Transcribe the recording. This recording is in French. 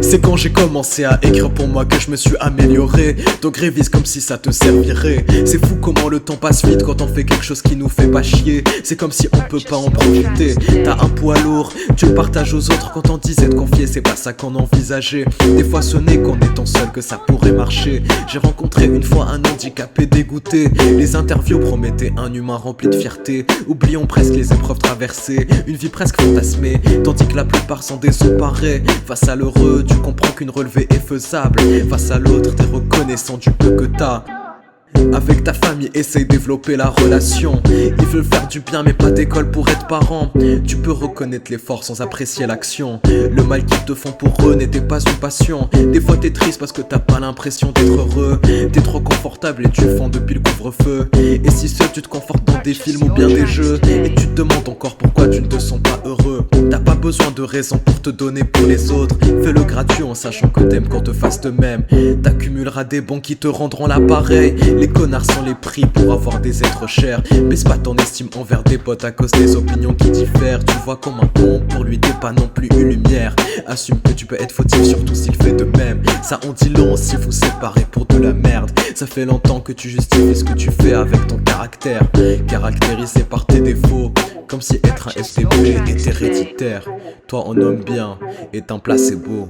C'est quand j'ai commencé à écrire pour moi que je me suis amélioré. Donc révise comme si ça te servirait. C'est fou comment le temps passe vite quand on fait quelque chose qui nous fait pas chier. C'est comme si on peut pas en profiter. T'as un poids lourd, tu le partages aux autres. Quand on disait de confier, c'est pas ça qu'on envisageait. Des fois ce n'est qu'en étant seul que ça pourrait marcher. J'ai rencontré une fois un handicapé dégoûté. Les interviews promettaient un humain rempli de fierté. Oublions presque les épreuves traversées, une vie presque fantasmée, tandis que la plupart sont désemparés. Face à l'heureux, tu comprends qu'une relevée est faisable. Face à l'autre, t'es reconnaissant du peu que t'as. Avec ta famille, essaye de développer la relation. Ils veulent faire du bien mais pas d'école pour être parent. Tu peux reconnaître l'effort sans apprécier l'action. Le mal qu'ils te font pour eux n'était pas une passion. Des fois t'es triste parce que t'as pas l'impression d'être heureux. T'es trop confortable et tu le fends depuis le couvre-feu. Et si seul tu te confortes dans des films ou bien des jeux, et tu te demandes encore pourquoi tu ne te sens pas heureux. T'as pas besoin de raison pour te donner pour les autres. Fais-le gratuit en sachant que t'aimes qu'on te fasse de même. T'accumuleras des bons qui te rendront l'appareil. Les connards sont les prix pour avoir des êtres chers. Baisse pas ton estime envers des potes à cause des opinions qui diffèrent. Tu vois comme un con, pour lui t'es pas non plus une lumière. Assume que tu peux être fautif surtout s'il fait de même. Ça en dit long si vous séparez pour de la merde. Ça fait longtemps que tu justifies ce que tu fais avec ton caractère. Caractérisé par tes défauts, comme si être un FTP est héréditaire. Toi en homme bien est un placebo.